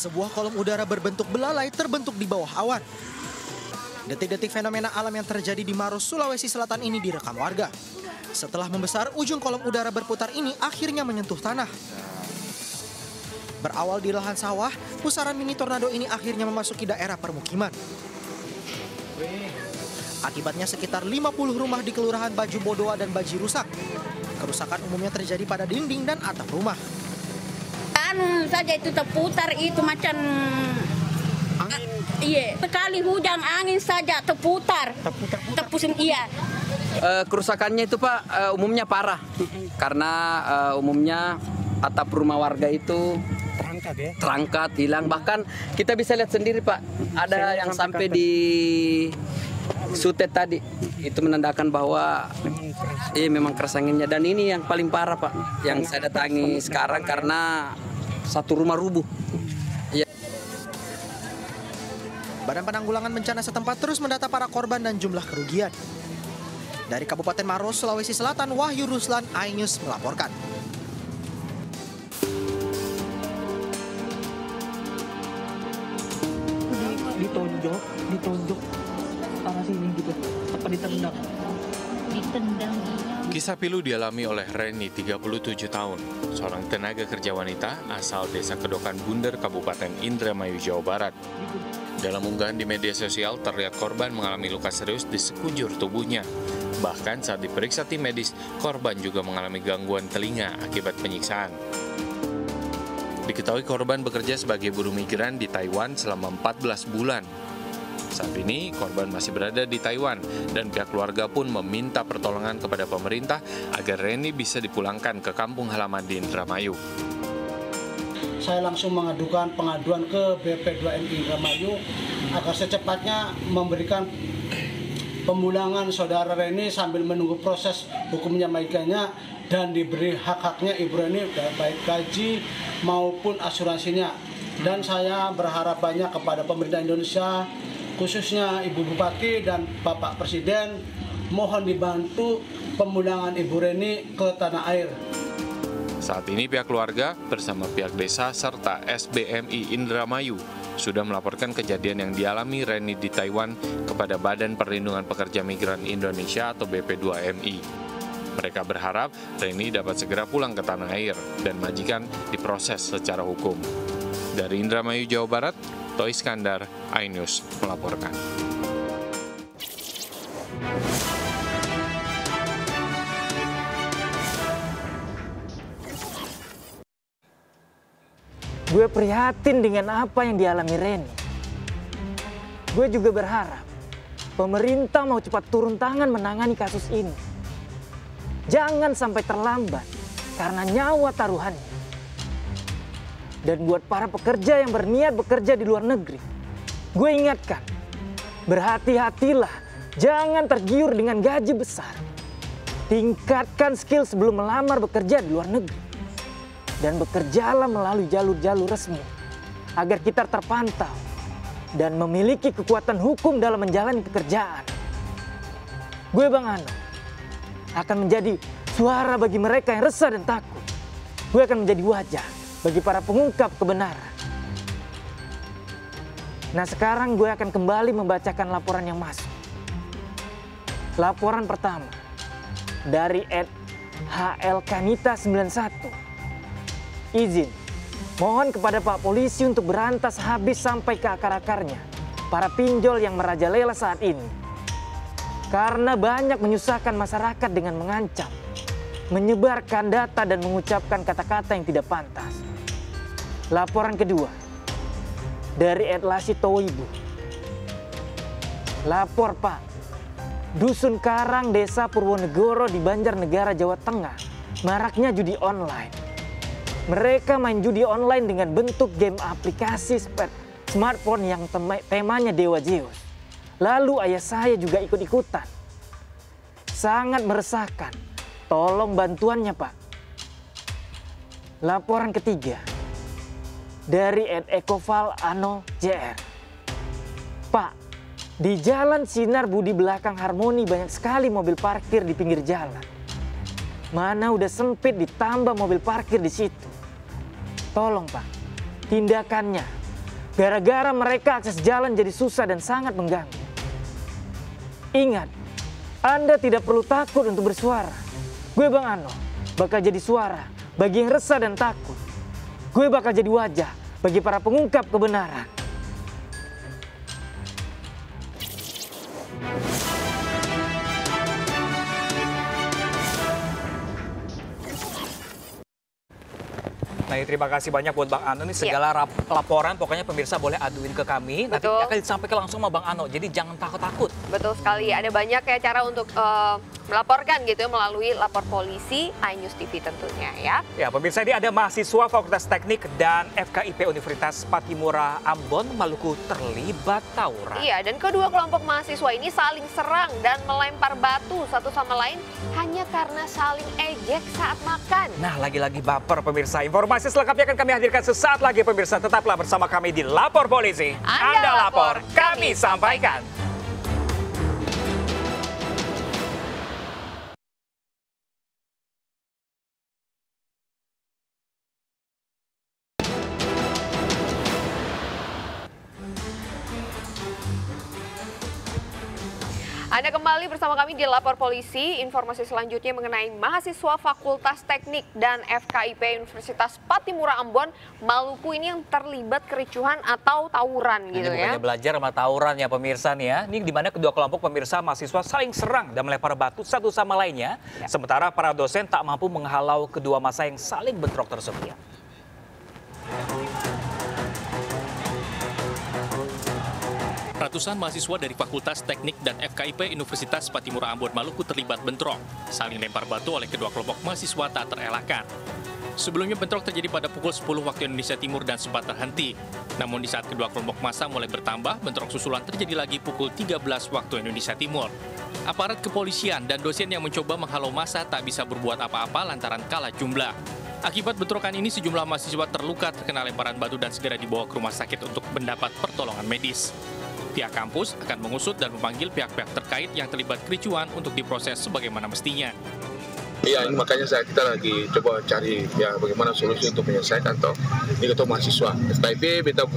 Sebuah kolom udara berbentuk belalai terbentuk di bawah awan. Detik-detik fenomena alam yang terjadi di Maros, Sulawesi Selatan ini direkam warga. Setelah membesar, ujung kolom udara berputar ini akhirnya menyentuh tanah. Berawal di lahan sawah, pusaran mini tornado ini akhirnya memasuki daerah permukiman. Akibatnya sekitar 50 rumah di Kelurahan Baju Bodoa dan Baji rusak. Kerusakan umumnya terjadi pada dinding dan atap rumah. Saja itu terputar itu macam angin. Iya, sekali hujan angin saja terputar. Terpusing iya. Kerusakannya itu Pak umumnya parah karena umumnya atap rumah warga itu terangkat, hilang. Bahkan kita bisa lihat sendiri Pak, ada yang sampai di sutet tadi. Itu menandakan bahwa memang keras anginnya. Dan ini yang paling parah Pak, yang saya datangi sekarang karena satu rumah rubuh. Ya. Badan Penanggulangan Bencana setempat terus mendata para korban dan jumlah kerugian. Dari Kabupaten Maros, Sulawesi Selatan, Wahyu Ruslan, iNews melaporkan. Ditonjok arah sini gitu, apa ditendang? Ditendang iya. Kisah pilu dialami oleh Reni, 37 tahun, seorang tenaga kerja wanita asal Desa Kedokan Bunder, Kabupaten Indramayu, Jawa Barat. Dalam unggahan di media sosial, terlihat korban mengalami luka serius di sekujur tubuhnya. Bahkan saat diperiksa tim medis, korban juga mengalami gangguan telinga akibat penyiksaan. Diketahui korban bekerja sebagai buruh migran di Taiwan selama 14 bulan. Saat ini korban masih berada di Taiwan dan pihak keluarga pun meminta pertolongan kepada pemerintah agar Reni bisa dipulangkan ke kampung halaman di Indramayu. Saya langsung mengadukan pengaduan ke BP2MI Indramayu agar secepatnya memberikan pemulangan saudara Reni sambil menunggu proses hukumnya maikanya dan diberi hak-haknya Ibu Reni baik gaji maupun asuransinya. Dan saya berharap banyak kepada pemerintah Indonesia, khususnya Ibu Bupati dan Bapak Presiden, mohon dibantu pemulangan Ibu Reni ke tanah air. Saat ini pihak keluarga bersama pihak desa serta SBMI Indramayu sudah melaporkan kejadian yang dialami Reni di Taiwan kepada Badan Perlindungan Pekerja Migran Indonesia atau BP2MI. Mereka berharap Reni dapat segera pulang ke tanah air dan majikan diproses secara hukum. Dari Indramayu, Jawa Barat, Toy Iskandar, iNews melaporkan. Gue prihatin dengan apa yang dialami Reni. Gue juga berharap pemerintah mau cepat turun tangan menangani kasus ini. Jangan sampai terlambat karena nyawa taruhannya. Dan buat para pekerja yang berniat bekerja di luar negeri, gue ingatkan, berhati-hatilah, jangan tergiur dengan gaji besar. Tingkatkan skill sebelum melamar bekerja di luar negeri. Dan bekerjalah melalui jalur-jalur resmi, agar kita terpantau dan memiliki kekuatan hukum dalam menjalani pekerjaan. Gue Bang Ano akan menjadi suara bagi mereka yang resah dan takut. Gue akan menjadi wajah bagi para pengungkap kebenaran. Nah sekarang gue akan kembali membacakan laporan yang masuk. Laporan pertama dari @HLKanita91. Izin, mohon kepada Pak Polisi untuk berantas habis sampai ke akar-akarnya para pinjol yang merajalela saat ini. Karena banyak menyusahkan masyarakat dengan mengancam, menyebarkan data dan mengucapkan kata-kata yang tidak pantas. Laporan kedua dari @lasitowibu. Lapor Pak, Dusun Karang, Desa Purwonegoro di Banjarnegara, Jawa Tengah, maraknya judi online. Mereka main judi online dengan bentuk game aplikasi smartphone yang temanya Dewa Zeus. Lalu ayah saya juga ikut-ikutan. Sangat meresahkan. Tolong bantuannya Pak. Laporan ketiga dari @ekoval_ano_jr. Pak, di Jalan Sinar Budi belakang Harmoni banyak sekali mobil parkir di pinggir jalan. Mana udah sempit ditambah mobil parkir di situ. Tolong Pak, tindakannya Gara-gara mereka akses jalan jadi susah dan sangat mengganggu. Ingat, Anda tidak perlu takut untuk bersuara. Gue Bang Ano bakal jadi suara bagi yang resah dan takut. Gue bakal jadi wajah bagi para pengungkap kebenaran. Nah, terima kasih banyak buat Bang Ano. Ini segala laporan pokoknya pemirsa boleh aduin ke kami. Nanti akan disampaikan langsung sama Bang Ano. Jadi jangan takut-takut. Betul sekali. Ada banyak ya cara untuk melaporkan gitu ya, melalui lapor polisi iNews TV tentunya ya. Ya, pemirsa, ini ada mahasiswa Fakultas Teknik dan FKIP Universitas Patimura Ambon, Maluku terlibat tawuran. Iya, dan kedua kelompok mahasiswa ini saling serang dan melempar batu satu sama lain hanya karena saling ejek saat makan. Nah, lagi-lagi baper pemirsa. Informasi selengkapnya akan kami hadirkan sesaat lagi pemirsa. Tetaplah bersama kami di Lapor Polisi. Anda lapor, kami sampaikan. Anda kembali bersama kami di Lapor Polisi. Informasi selanjutnya mengenai mahasiswa Fakultas Teknik dan FKIP Universitas Patimura Ambon, Maluku ini yang terlibat kericuhan atau tawuran gitu ya. Bukannya belajar sama tawuran ya pemirsa nih ya. Ini di mana kedua kelompok pemirsa mahasiswa saling serang dan melempar batu satu sama lainnya. Ya. Sementara para dosen tak mampu menghalau kedua massa yang saling bentrok tersebut. Ya. Ratusan mahasiswa dari Fakultas Teknik dan FKIP Universitas Patimura Ambon Maluku terlibat bentrok, saling lempar batu oleh kedua kelompok mahasiswa tak terelakkan. Sebelumnya bentrok terjadi pada pukul 10 waktu Indonesia Timur dan sempat terhenti. Namun di saat kedua kelompok massa mulai bertambah, bentrok susulan terjadi lagi pukul 13 waktu Indonesia Timur. Aparat kepolisian dan dosen yang mencoba menghalau massa tak bisa berbuat apa-apa lantaran kalah jumlah. Akibat bentrokan ini sejumlah mahasiswa terluka terkena lemparan batu dan segera dibawa ke rumah sakit untuk mendapat pertolongan medis. Pihak kampus akan mengusut dan memanggil pihak-pihak terkait yang terlibat kericuan untuk diproses sebagaimana mestinya. Iya, ini makanya kita lagi coba cari ya bagaimana solusi untuk menyelesaikan toh. Ini ketua mahasiswa, FKIP beta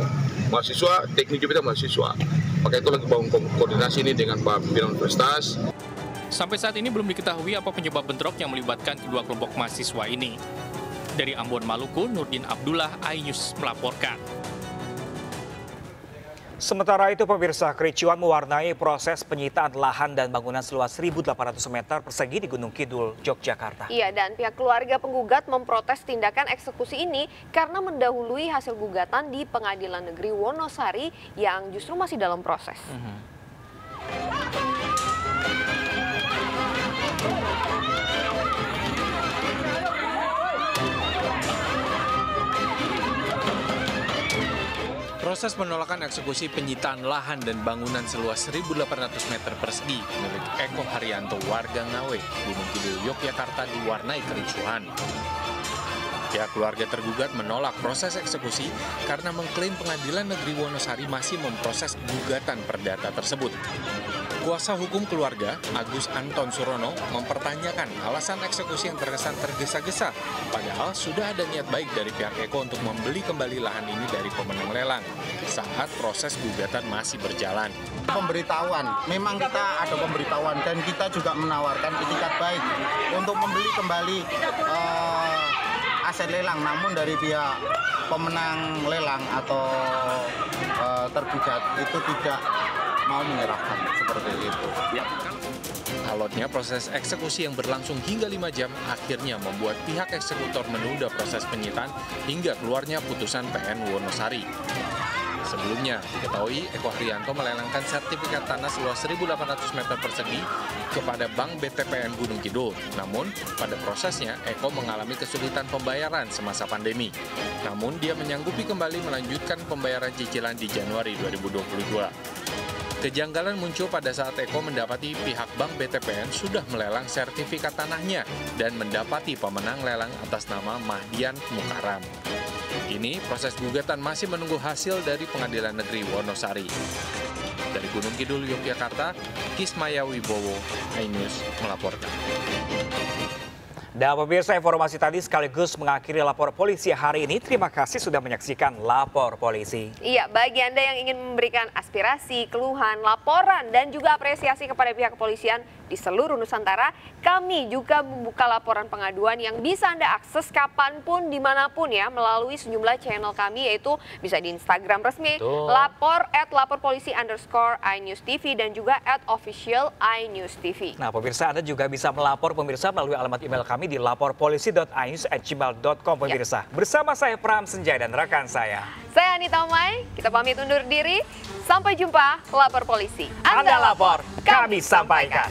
mahasiswa, teknik juga beta mahasiswa. Makanya itu lagi bangun koordinasi ini dengan Pak Pimpinan Universitas. Sampai saat ini belum diketahui apa penyebab bentrok yang melibatkan kedua kelompok mahasiswa ini. Dari Ambon, Maluku, Nurdin Abdullah, iNews melaporkan. Sementara itu pemirsa, kericuan mewarnai proses penyitaan lahan dan bangunan seluas 1.800 meter persegi di Gunung Kidul, Yogyakarta. Iya, dan pihak keluarga penggugat memprotes tindakan eksekusi ini karena mendahului hasil gugatan di Pengadilan Negeri Wonosari yang justru masih dalam proses. Proses penolakan eksekusi penyitaan lahan dan bangunan seluas 1.800 meter persegi milik Eko Haryanto warga Ngawe, Gunung Kidul, Yogyakarta diwarnai kericuhan. Pihak keluarga tergugat menolak proses eksekusi karena mengklaim Pengadilan Negeri Wonosari masih memproses gugatan perdata tersebut. Kuasa hukum keluarga, Agus Anton Surono, mempertanyakan alasan eksekusi yang terkesan tergesa-gesa, padahal sudah ada niat baik dari pihak Eko untuk membeli kembali lahan ini dari pemenang lelang saat proses gugatan masih berjalan. Pemberitahuan, memang kita ada pemberitahuan dan kita juga menawarkan itikat baik untuk membeli kembali aset lelang, namun dari pihak pemenang lelang atau tergugat itu tidak mau menyerahkan seperti itu. Alotnya proses eksekusi yang berlangsung hingga 5 jam akhirnya membuat pihak eksekutor menunda proses penyitaan hingga keluarnya putusan PN Wonosari. Sebelumnya, diketahui Eko Haryanto melelangkan sertifikat tanah seluas 1.800 meter persegi kepada Bank BTPN Gunung Kidul. Namun, pada prosesnya, Eko mengalami kesulitan pembayaran semasa pandemi. Namun, dia menyanggupi kembali melanjutkan pembayaran cicilan di Januari 2022. Kejanggalan muncul pada saat Eko mendapati pihak Bank BTPN sudah melelang sertifikat tanahnya dan mendapati pemenang lelang atas nama Mahdian Mukaram. Kini proses gugatan masih menunggu hasil dari Pengadilan Negeri Wonosari. Dari Gunung Kidul, Yogyakarta, Kismaya Wibowo, iNews melaporkan. Dan pemirsa, informasi tadi sekaligus mengakhiri lapor polisi hari ini. Terima kasih sudah menyaksikan Lapor Polisi. Iya, bagi Anda yang ingin memberikan aspirasi, keluhan, laporan, dan juga apresiasi kepada pihak kepolisian di seluruh Nusantara, kami juga membuka laporan pengaduan yang bisa Anda akses kapanpun, dimanapun ya, melalui sejumlah channel kami, yaitu bisa di Instagram resmi, @lapor_polisi_iNewsTV dan juga @official iNewsTV. Nah, pemirsa, Anda juga bisa melapor pemirsa melalui alamat email kami di laporpolisi.inews@gmail.com pemirsa. Bersama saya Pram Senjaya dan rekan saya. Saya Anita Mai, kita pamit undur diri. Sampai jumpa, Lapor Polisi. Anda lapor, kami sampaikan.